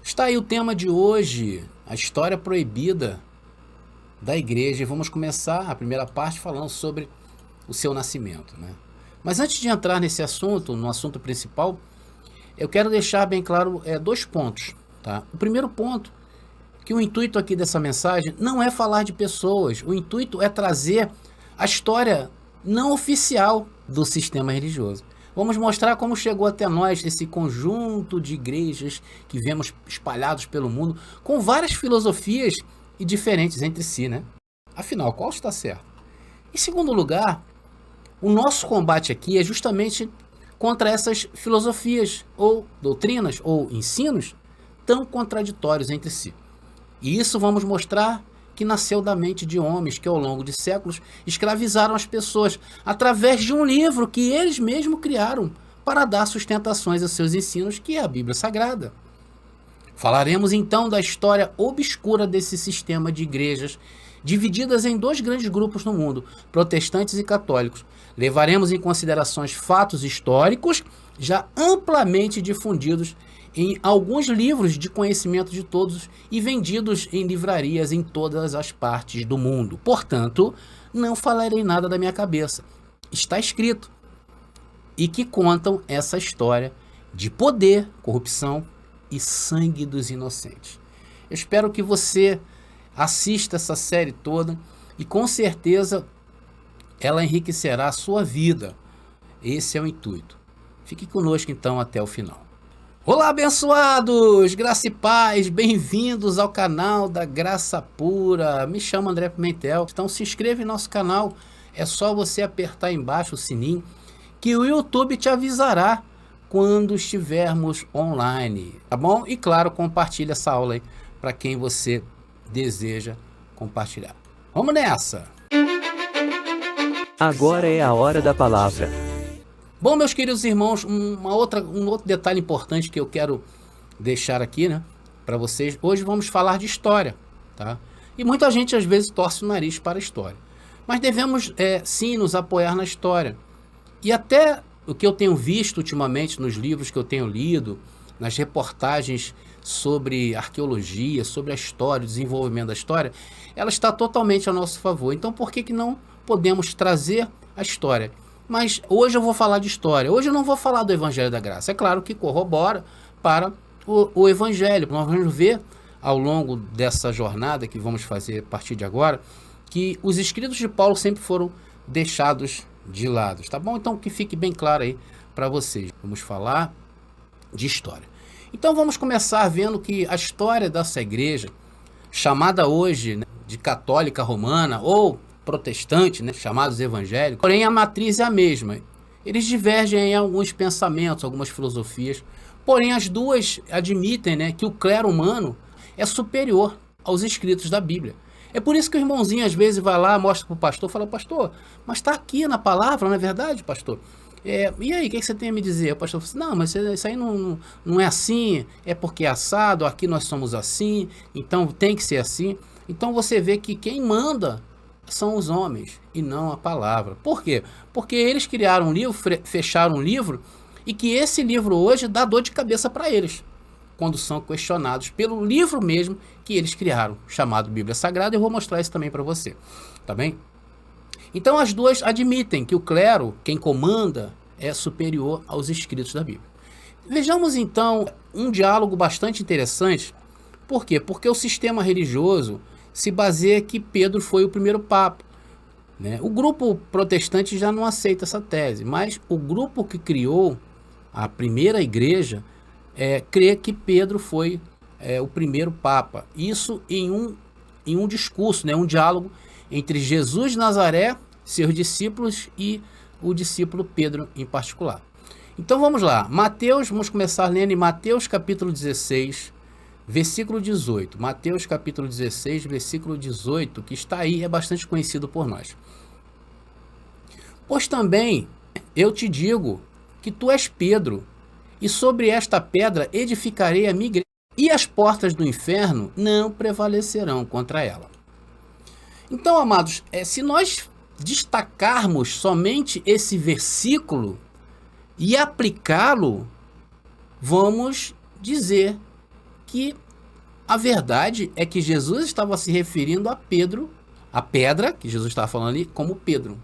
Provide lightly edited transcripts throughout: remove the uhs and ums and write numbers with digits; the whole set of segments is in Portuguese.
Está aí o tema de hoje, a história proibida da igreja. E vamos começar a primeira parte falando sobre o seu nascimento, né? Mas antes de entrar nesse assunto, no assunto principal, eu quero deixar bem claro dois pontos, tá? O primeiro ponto, que o intuito aqui dessa mensagem não é falar de pessoas, o intuito é trazer a história não oficial do sistema religioso. Vamos mostrar como chegou até nós esse conjunto de igrejas que vemos espalhados pelo mundo, com várias filosofias e diferentes entre si, né? Afinal, qual está certo? Em segundo lugar, o nosso combate aqui é justamente contra essas filosofias, ou doutrinas, ou ensinos tão contraditórios entre si. E isso vamos mostrar que nasceu da mente de homens que ao longo de séculos escravizaram as pessoas através de um livro que eles mesmos criaram para dar sustentações aos seus ensinos, que é a Bíblia Sagrada. Falaremos então da história obscura desse sistema de igrejas divididas em dois grandes grupos no mundo, protestantes e católicos. Levaremos em considerações fatos históricos já amplamente difundidos em alguns livros de conhecimento de todos e vendidos em livrarias em todas as partes do mundo. Portanto, não falarei nada da minha cabeça. Está escrito. E que contam essa história de poder, corrupção e sangue dos inocentes. Eu espero que você assista essa série toda e com certeza ela enriquecerá a sua vida. Esse é o intuito. Fique conosco então até o final. Olá, abençoados! Graça e paz, bem-vindos ao canal da Graça Pura. Me chamo André Pimentel, então se inscreva em nosso canal. É só você apertar embaixo o sininho que o YouTube te avisará quando estivermos online, tá bom? E claro, compartilha essa aula aí para quem você deseja compartilhar. Vamos nessa! Agora é a hora da palavra. Bom, meus queridos irmãos, um outro detalhe importante que eu quero deixar aqui, né, para vocês. Hoje vamos falar de história, tá? E muita gente às vezes torce o nariz para a história. Mas devemos sim nos apoiar na história. E até o que eu tenho visto ultimamente nos livros que eu tenho lido, nas reportagens sobre arqueologia, sobre a história, o desenvolvimento da história, ela está totalmente a nosso favor. Então por que não podemos trazer a história? Mas hoje eu vou falar de história. Hoje eu não vou falar do Evangelho da Graça. É claro que corrobora para o Evangelho. Nós vamos ver ao longo dessa jornada que vamos fazer a partir de agora, que os escritos de Paulo sempre foram deixados de lado. Tá bom? Então que fique bem claro aí para vocês. Vamos falar de história. Então vamos começar vendo que a história dessa igreja, chamada hoje, né, de católica romana ou protestante, né, chamados evangélicos, porém a matriz é a mesma. Eles divergem em alguns pensamentos, algumas filosofias, porém as duas admitem, né, que o clero humano é superior aos escritos da Bíblia. É por isso que o irmãozinho às vezes vai lá, mostra para o pastor, fala: pastor, mas está aqui na palavra, não é verdade, pastor? E aí, o que você tem a me dizer? O pastor fala assim: não, mas isso aí não é assim, é porque é assado, aqui nós somos assim, então tem que ser assim. Então você vê que quem manda são os homens e não a palavra. Por quê? Porque eles criaram um livro, fecharam um livro, e que esse livro hoje dá dor de cabeça para eles, quando são questionados pelo livro mesmo que eles criaram, chamado Bíblia Sagrada. Eu vou mostrar isso também para você, tá bem? Então as duas admitem que o clero, quem comanda, é superior aos escritos da Bíblia. Vejamos então um diálogo bastante interessante. Por quê? Porque o sistema religioso se baseia que Pedro foi o primeiro papa, né? O grupo protestante já não aceita essa tese, mas o grupo que criou a primeira igreja crê que Pedro foi o primeiro papa. Isso em um discurso, né? Um diálogo entre Jesus de Nazaré, seus discípulos e o discípulo Pedro em particular. Então vamos lá, Mateus, vamos começar lendo em Mateus capítulo 16, versículo 18. Mateus capítulo 16, versículo 18, que está aí, é bastante conhecido por nós. Pois também eu te digo que tu és Pedro, e sobre esta pedra edificarei a minha igreja, e as portas do inferno não prevalecerão contra ela. Então, amados, se nós destacarmos somente esse versículo e aplicá-lo, vamos dizer que a verdade é que Jesus estava se referindo a Pedro, a pedra que Jesus estava falando ali, como Pedro.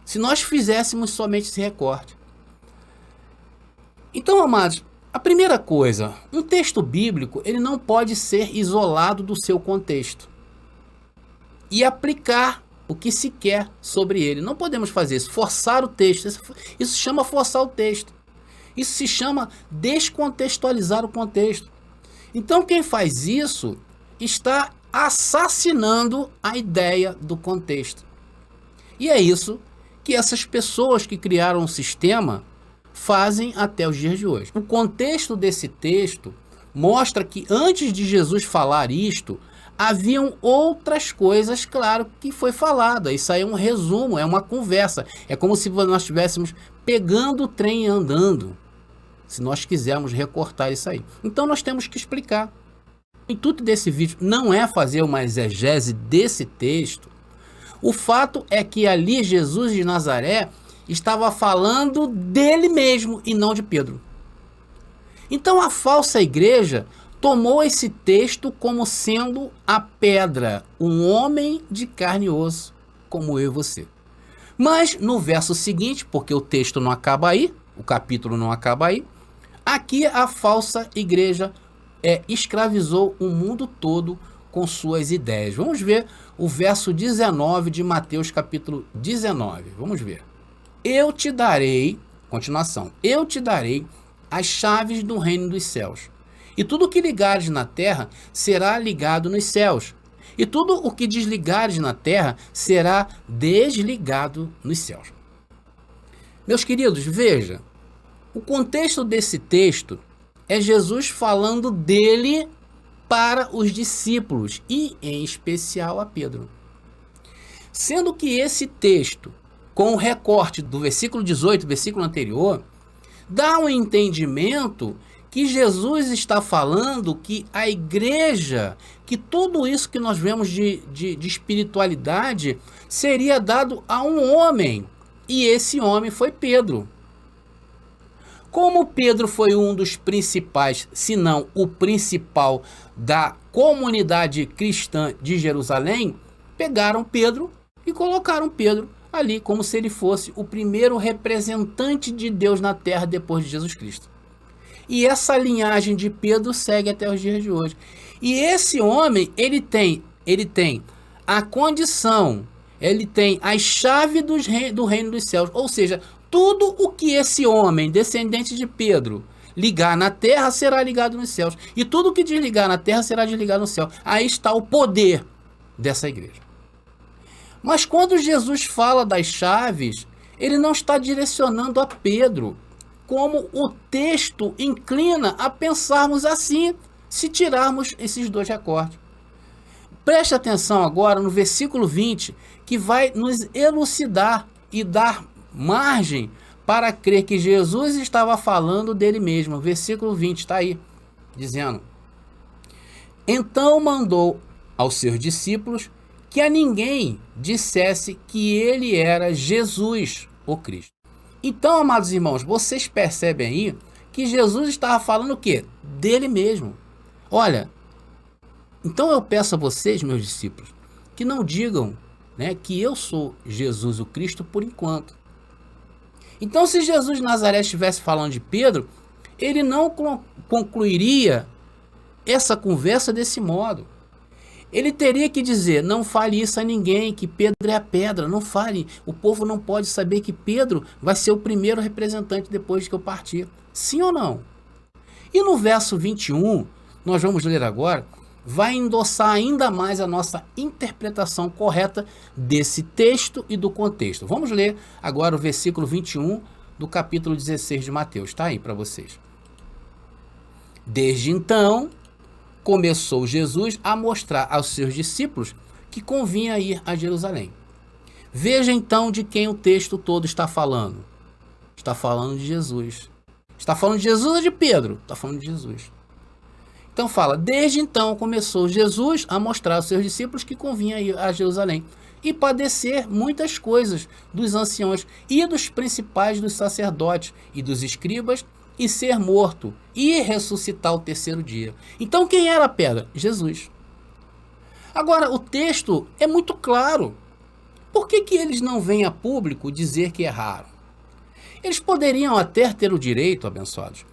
Se nós fizéssemos somente esse recorte. Então, amados, a primeira coisa, um texto bíblico, ele não pode ser isolado do seu contexto e aplicar o que se quer sobre ele. Não podemos fazer isso, forçar o texto. Isso se chama forçar o texto. Isso se chama descontextualizar o contexto. Então, quem faz isso está assassinando a ideia do contexto. E é isso que essas pessoas que criaram o sistema fazem até os dias de hoje. O contexto desse texto mostra que antes de Jesus falar isto, haviam outras coisas, claro, que foi falado. Isso aí é um resumo, é uma conversa. É como se nós estivéssemos pegando o trem e andando, se nós quisermos recortar isso aí. Então nós temos que explicar. O intuito desse vídeo não é fazer uma exegese desse texto. O fato é que ali Jesus de Nazaré estava falando dele mesmo e não de Pedro. Então a falsa igreja tomou esse texto como sendo a pedra, um homem de carne e osso, como eu e você. Mas no verso seguinte, porque o texto não acaba aí, o capítulo não acaba aí, aqui a falsa igreja escravizou o mundo todo com suas ideias. Vamos ver o verso 19 de Mateus capítulo 19. Vamos ver. Eu te darei, continuação, eu te darei as chaves do reino dos céus. E tudo o que ligares na terra será ligado nos céus. E tudo o que desligares na terra será desligado nos céus. Meus queridos, veja, o contexto desse texto é Jesus falando dele para os discípulos e em especial a Pedro. Sendo que esse texto, com o recorte do versículo 18, versículo anterior, dá um entendimento que Jesus está falando que a igreja, que tudo isso que nós vemos de espiritualidade, seria dado a um homem. E esse homem foi Pedro. Como Pedro foi um dos principais, se não o principal, da comunidade cristã de Jerusalém, pegaram Pedro e colocaram Pedro ali como se ele fosse o primeiro representante de Deus na terra depois de Jesus Cristo. E essa linhagem de Pedro segue até os dias de hoje. E esse homem, ele tem a condição, ele tem a chave do reino dos céus. Ou seja, tudo o que esse homem, descendente de Pedro, ligar na terra, será ligado nos céus. E tudo o que desligar na terra, será desligado no céu. Aí está o poder dessa igreja. Mas quando Jesus fala das chaves, ele não está direcionando a Pedro, como o texto inclina a pensarmos assim, se tirarmos esses dois recortes. Preste atenção agora no versículo 20, que vai nos elucidar e dar margem para crer que Jesus estava falando dele mesmo. Versículo 20 está aí, dizendo: então mandou aos seus discípulos que a ninguém dissesse que ele era Jesus, o Cristo. Então, amados irmãos, vocês percebem aí que Jesus estava falando o quê? Dele mesmo. Olha, então eu peço a vocês, meus discípulos, que não digam, né, que eu sou Jesus o Cristo por enquanto. Então, se Jesus de Nazaré estivesse falando de Pedro, ele não concluiria essa conversa desse modo. Ele teria que dizer: não fale isso a ninguém, que Pedro é a pedra, não fale. O povo não pode saber que Pedro vai ser o primeiro representante depois que eu partir. Sim ou não? E no verso 21, nós vamos ler agora, vai endossar ainda mais a nossa interpretação correta desse texto e do contexto. Vamos ler agora o versículo 21 do capítulo 16 de Mateus. Está aí para vocês. Desde então, começou Jesus a mostrar aos seus discípulos que convinha ir a Jerusalém. Veja então de quem o texto todo está falando. Está falando de Jesus. Está falando de Jesus ou de Pedro? Está falando de Jesus. Então fala: desde então começou Jesus a mostrar aos seus discípulos que convinha ir a Jerusalém e padecer muitas coisas dos anciãos e dos principais dos sacerdotes e dos escribas e ser morto e ressuscitar o terceiro dia. Então quem era a pedra? Jesus. Agora, o texto é muito claro. Por que eles não vêm a público dizer que erraram? Eles poderiam até ter o direito, abençoados,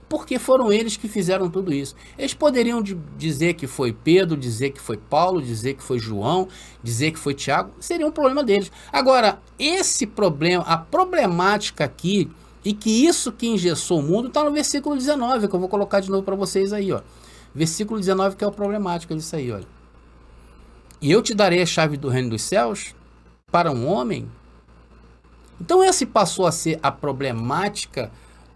porque foram eles que fizeram tudo isso. Eles poderiam dizer que foi Pedro, dizer que foi Paulo, dizer que foi João, dizer que foi Tiago, seria um problema deles. Agora, esse problema, a problemática aqui, e que isso que engessou o mundo, está no versículo 19, que eu vou colocar de novo para vocês aí, ó. Versículo 19, que é a problemática disso aí, olha. E eu te darei a chave do reino dos céus para um homem. Então esse passou a ser a problemática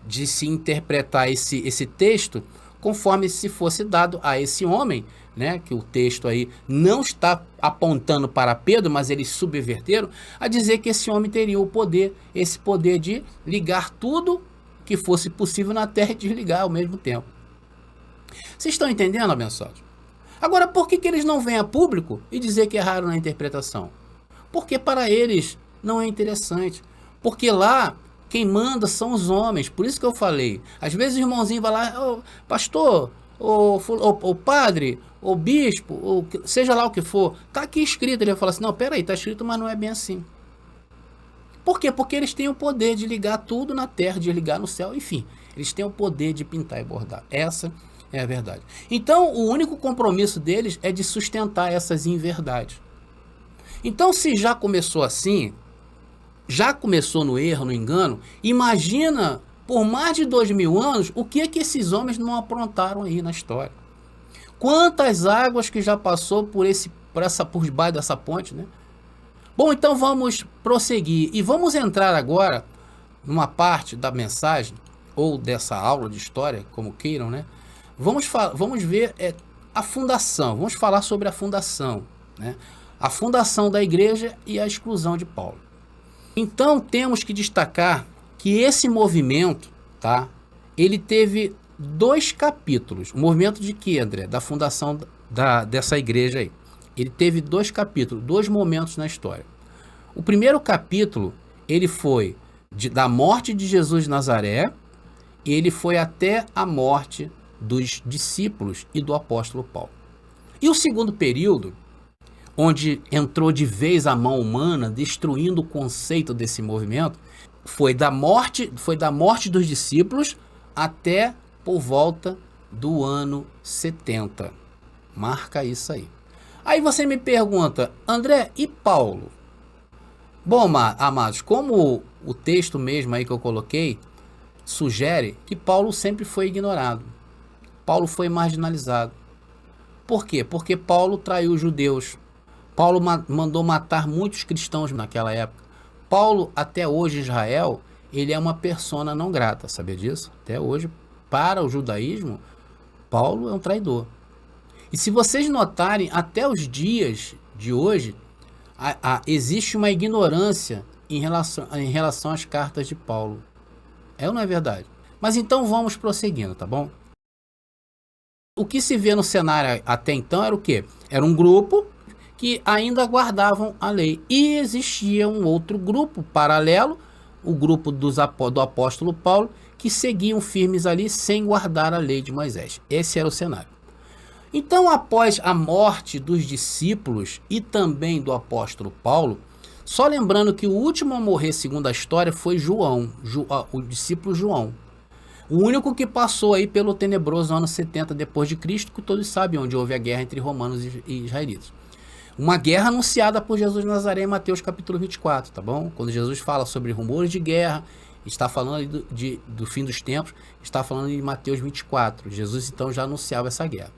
de se interpretar esse texto conforme se fosse dado a esse homem, né? Que o texto aí não está apontando para Pedro, mas eles subverteram a dizer que esse homem teria o poder, esse poder de ligar tudo que fosse possível na terra e desligar ao mesmo tempo. Vocês estão entendendo, abençoados? Agora, por que eles não vêm a público e dizer que erraram na interpretação? Porque para eles não é interessante. Porque lá quem manda são os homens. Por isso que eu falei. Às vezes o irmãozinho vai lá, pastor, o padre, o bispo, seja lá o que for, está aqui escrito. Ele vai falar assim, não, peraí, está escrito, mas não é bem assim. Por quê? Porque eles têm o poder de ligar tudo na terra, de ligar no céu, enfim. Eles têm o poder de pintar e bordar. Essa é a verdade. Então, o único compromisso deles é de sustentar essas inverdades. Então, se já começou assim, já começou no erro, no engano, imagina, por mais de 2000 anos, o que esses homens não aprontaram aí na história. Quantas águas que já passou por debaixo dessa ponte, né? Bom, então vamos prosseguir e vamos entrar agora numa parte da mensagem, ou dessa aula de história, como queiram, né? Vamos ver a fundação, vamos falar sobre a fundação, né? A fundação da igreja e a exclusão de Paulo. Então temos que destacar que esse movimento, tá? Ele teve 2 capítulos. O movimento de que, André? Da fundação dessa igreja aí. Ele teve 2 capítulos, 2 momentos na história. O primeiro capítulo, ele foi da morte de Jesus de Nazaré, e ele foi até a morte dos discípulos e do apóstolo Paulo. E o segundo período, onde entrou de vez a mão humana, destruindo o conceito desse movimento, foi da morte dos discípulos até por volta do ano 70. Marca isso aí. Aí você me pergunta, André, e Paulo? Bom, amados, como o texto mesmo aí que eu coloquei sugere que Paulo sempre foi ignorado. Paulo foi marginalizado. Por quê? Porque Paulo traiu os judeus. Paulo mandou matar muitos cristãos naquela época. Paulo, até hoje em Israel, ele é uma persona não grata, sabia disso? Até hoje, para o judaísmo, Paulo é um traidor. E se vocês notarem, até os dias de hoje, existe uma ignorância em relação às cartas de Paulo. É ou não é verdade? Mas então vamos prosseguindo, tá bom? O que se vê no cenário até então era o quê? Era um grupo que ainda guardavam a lei. E existia um outro grupo paralelo, o grupo do apóstolo Paulo, que seguiam firmes ali sem guardar a lei de Moisés. Esse era o cenário. Então, após a morte dos discípulos e também do apóstolo Paulo, só lembrando que o último a morrer, segundo a história, foi João, o discípulo João. O único que passou aí pelo tenebroso ano 70 depois de Cristo, que todos sabem onde houve a guerra entre romanos e israelitas. Uma guerra anunciada por Jesus de Nazaré em Mateus capítulo 24, tá bom? Quando Jesus fala sobre rumores de guerra, está falando do fim dos tempos, está falando de Mateus 24. Jesus então já anunciava essa guerra.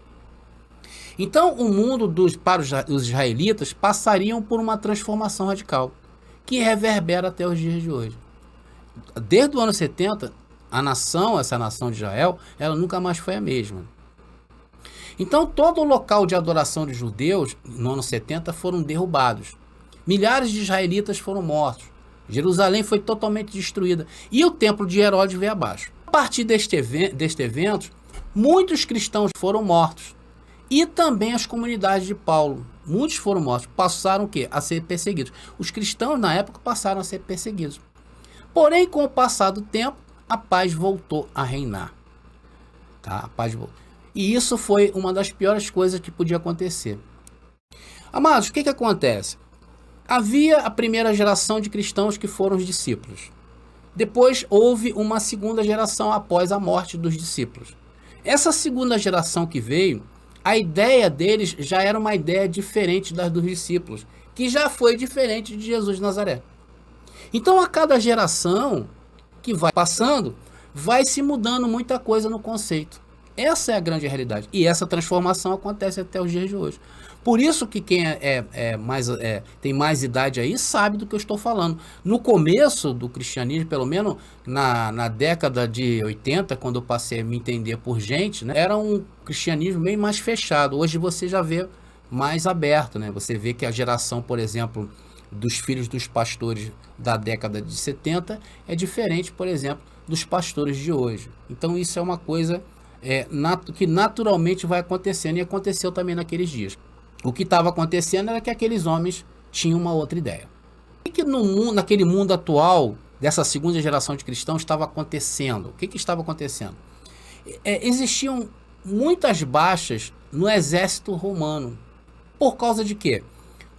Então o mundo para os israelitas passariam por uma transformação radical, que reverbera até os dias de hoje. Desde o ano 70, essa nação de Israel, ela nunca mais foi a mesma. Então todo o local de adoração de judeus no ano 70 foram derrubados. Milhares de israelitas foram mortos. Jerusalém foi totalmente destruída e o templo de Herodes veio abaixo. A partir deste evento, muitos cristãos foram mortos e também as comunidades de Paulo. Muitos foram mortos, passaram o quê? A ser perseguidos. Os cristãos na época passaram a ser perseguidos. Porém, com o passar do tempo, a paz voltou a reinar. Tá? A paz voltou. E isso foi uma das piores coisas que podia acontecer. Amados, o que acontece? Havia a primeira geração de cristãos que foram os discípulos. Depois houve uma segunda geração após a morte dos discípulos. Essa segunda geração que veio, a ideia deles já era uma ideia diferente das dos discípulos, que já foi diferente de Jesus de Nazaré. Então, a cada geração que vai passando, vai se mudando muita coisa no conceito. Essa é a grande realidade. E essa transformação acontece até os dias de hoje. Por isso que quem tem mais idade aí sabe do que eu estou falando. No começo do cristianismo, pelo menos na década de 80, quando eu passei a me entender por gente, né, era um cristianismo bem mais fechado. Hoje você já vê mais aberto, né? Você vê que a geração, por exemplo, dos filhos dos pastores da década de 70 é diferente, por exemplo, dos pastores de hoje. Então isso é uma coisa que naturalmente vai acontecendo, e aconteceu também naqueles dias. O que estava acontecendo era que aqueles homens tinham uma outra ideia. O que naquele mundo atual, dessa segunda geração de cristãos, estava acontecendo? O que estava acontecendo? Existiam muitas baixas no exército romano. Por causa de quê?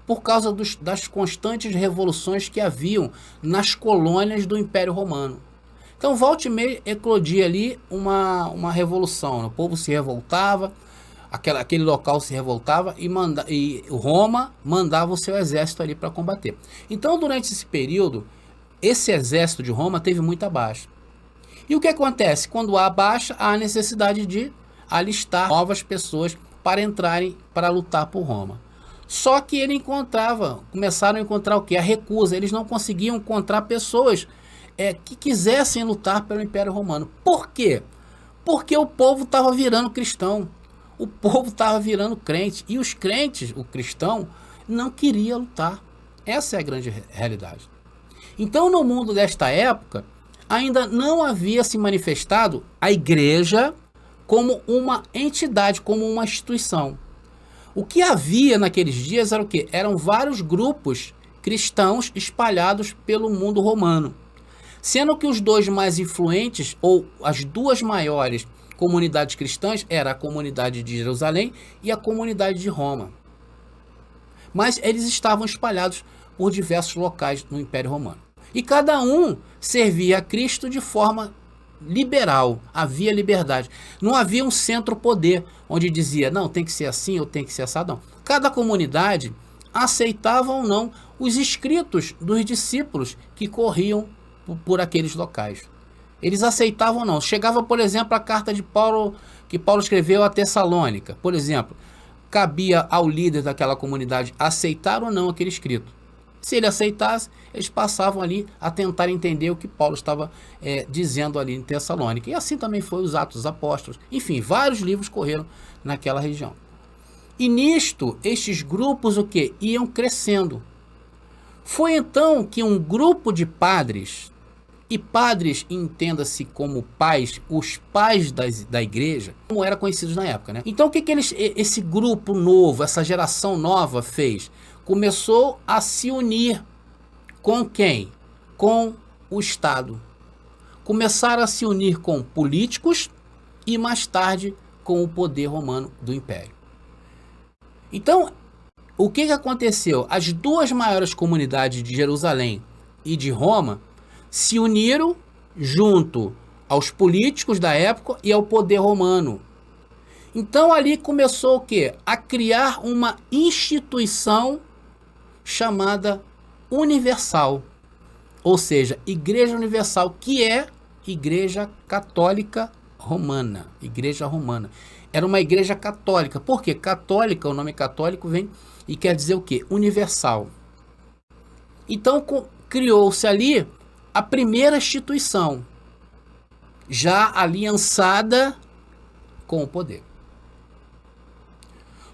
Por causa das constantes revoluções que haviam nas colônias do Império Romano. Então, volta e meia, eclodia ali uma revolução, né? O povo se revoltava, aquele local se revoltava e Roma mandava o seu exército ali para combater. Então, durante esse período, esse exército de Roma teve muita baixa. E o que acontece? Quando há baixa, há necessidade de alistar novas pessoas para entrarem para lutar por Roma. Só que começaram a encontrar o quê? A recusa. Eles não conseguiam encontrar pessoas que quisessem lutar pelo Império Romano. Por quê? Porque o povo estava virando cristão. O povo estava virando crente. E os crentes, o cristão, não queria lutar. Essa é a grande realidade. Então, no mundo desta época, ainda não havia se manifestado a igreja como uma entidade, como uma instituição. O que havia naqueles dias era o quê? Eram vários grupos cristãos espalhados pelo mundo romano. Sendo que os dois mais influentes, ou as duas maiores comunidades cristãs, era a comunidade de Jerusalém e a comunidade de Roma. Mas eles estavam espalhados por diversos locais no Império Romano. E cada um servia a Cristo de forma liberal, havia liberdade. Não havia um centro-poder, onde dizia, não, tem que ser assim ou tem que ser assado. Não. Cada comunidade aceitava ou não os escritos dos discípulos que corriam por aqueles locais. Eles aceitavam ou não. Chegava, por exemplo, a carta de Paulo, que Paulo escreveu a Tessalônica. Por exemplo, cabia ao líder daquela comunidade aceitar ou não aquele escrito. Se ele aceitasse, eles passavam ali a tentar entender o que Paulo estava dizendo ali em Tessalônica. E assim também foi os Atos dos Apóstolos. Enfim, vários livros correram naquela região. E nisto, estes grupos o quê? Iam crescendo. Foi então que um grupo de padres, e padres entenda-se como pais, os pais da igreja, como eram conhecidos na época, né? Então o que esse grupo novo, essa geração nova fez? Começou a se unir com quem? Com o Estado. Começaram a se unir com políticos e mais tarde com o poder romano do Império. Então, o que aconteceu? As duas maiores comunidades de Jerusalém e de Roma se uniram junto aos políticos da época e ao poder romano. Então ali começou o quê? A criar uma instituição chamada universal, ou seja, Igreja Universal, que é Igreja Católica Romana, Igreja Romana. Era uma igreja católica. Por quê? Católica, o nome católico vem e quer dizer o quê? Universal. Então criou-se ali a primeira instituição, já aliançada com o poder.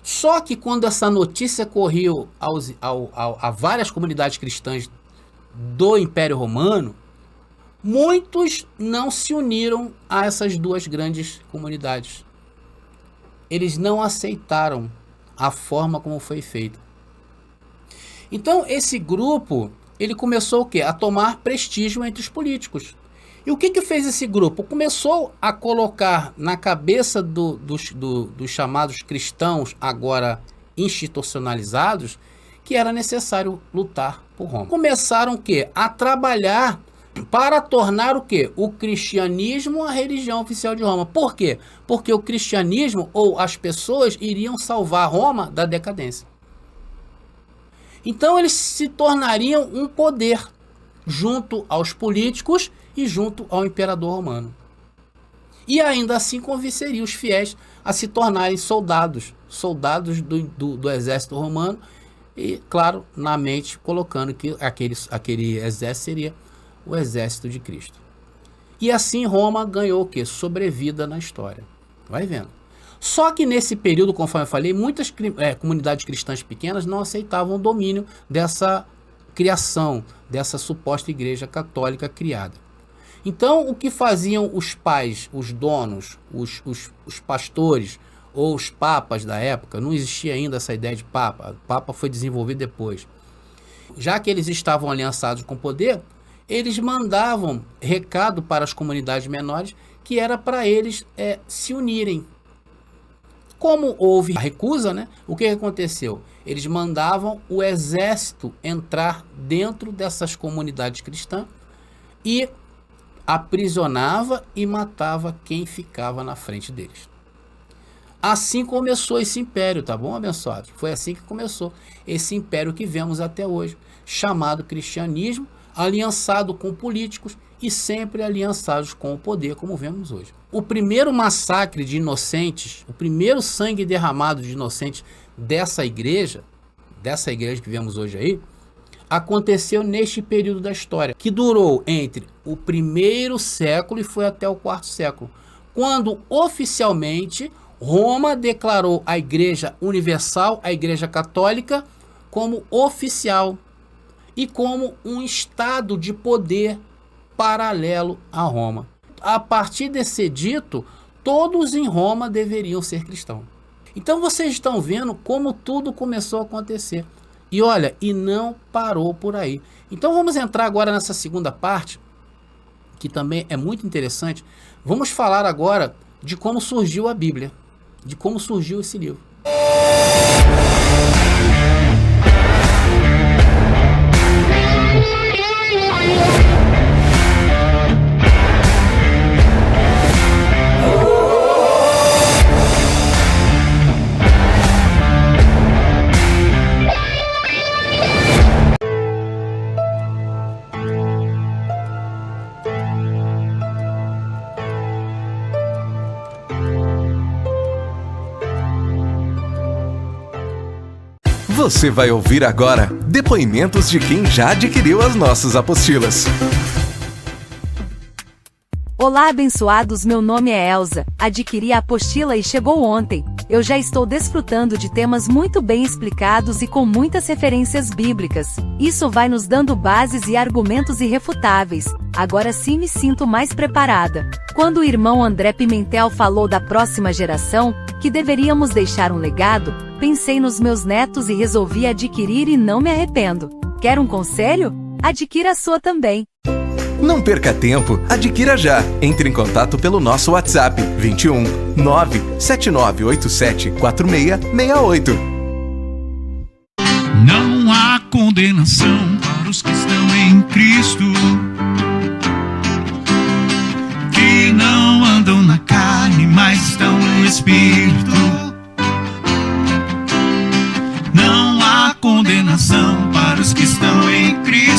Só que quando essa notícia correu a várias comunidades cristãs do Império Romano, muitos não se uniram a essas duas grandes comunidades. Eles não aceitaram a forma como foi feita. Então esse grupo, ele começou o quê? A tomar prestígio entre os políticos. E o que fez esse grupo? Começou a colocar na cabeça dos chamados cristãos, agora institucionalizados, que era necessário lutar por Roma. Começaram o quê? A trabalhar para tornar o quê? O cristianismo a religião oficial de Roma. Por quê? Porque o cristianismo ou as pessoas iriam salvar Roma da decadência. Então eles se tornariam um poder junto aos políticos e junto ao imperador romano. E ainda assim convenceria os fiéis a se tornarem soldados do exército romano, e claro, na mente colocando que aquele exército seria o exército de Cristo. E assim Roma ganhou o quê? Sobrevida na história. Vai vendo. Só que nesse período, conforme eu falei, muitas comunidades cristãs pequenas não aceitavam o domínio dessa criação, dessa suposta igreja católica criada. Então, o que faziam os pais, os donos, os pastores ou os papas da época? Não existia ainda essa ideia de papa. O papa foi desenvolvido depois. Já que eles estavam aliançados com o poder, eles mandavam recado para as comunidades menores que era para eles se unirem. Como houve a recusa, né? O que aconteceu? Eles mandavam o exército entrar dentro dessas comunidades cristãs e aprisionava e matava quem ficava na frente deles. Assim começou esse império, tá bom, abençoados? Foi assim que começou esse império que vemos até hoje, chamado cristianismo, aliançado com políticos e sempre aliançados com o poder, como vemos hoje. O primeiro massacre de inocentes, o primeiro sangue derramado de inocentes dessa igreja que vemos hoje aí, aconteceu neste período da história, que durou entre o 1º século e foi até o 4º século, quando oficialmente Roma declarou a Igreja Universal, a Igreja Católica, como oficial e como um estado de poder paralelo a Roma. A partir desse edito, todos em Roma deveriam ser cristãos. Então vocês estão vendo como tudo começou a acontecer. E olha, e não parou por aí. Então vamos entrar agora nessa segunda parte, que também é muito interessante. Vamos falar agora de como surgiu a Bíblia, de como surgiu esse livro. Você vai ouvir agora depoimentos de quem já adquiriu as nossas apostilas. Olá, abençoados, meu nome é Elza, adquiri a apostila e chegou ontem. Eu já estou desfrutando de temas muito bem explicados e com muitas referências bíblicas. Isso vai nos dando bases e argumentos irrefutáveis. Agora sim me sinto mais preparada. Quando o irmão André Pimentel falou da próxima geração, que deveríamos deixar um legado, pensei nos meus netos e resolvi adquirir e não me arrependo. Quer um conselho? Adquira a sua também. Não perca tempo, adquira já. Entre em contato pelo nosso WhatsApp 21 97987 4668. Não há condenação para os que estão em Cristo, que não andam na carne, mas estão no Espírito. Não há condenação para os que estão em Cristo,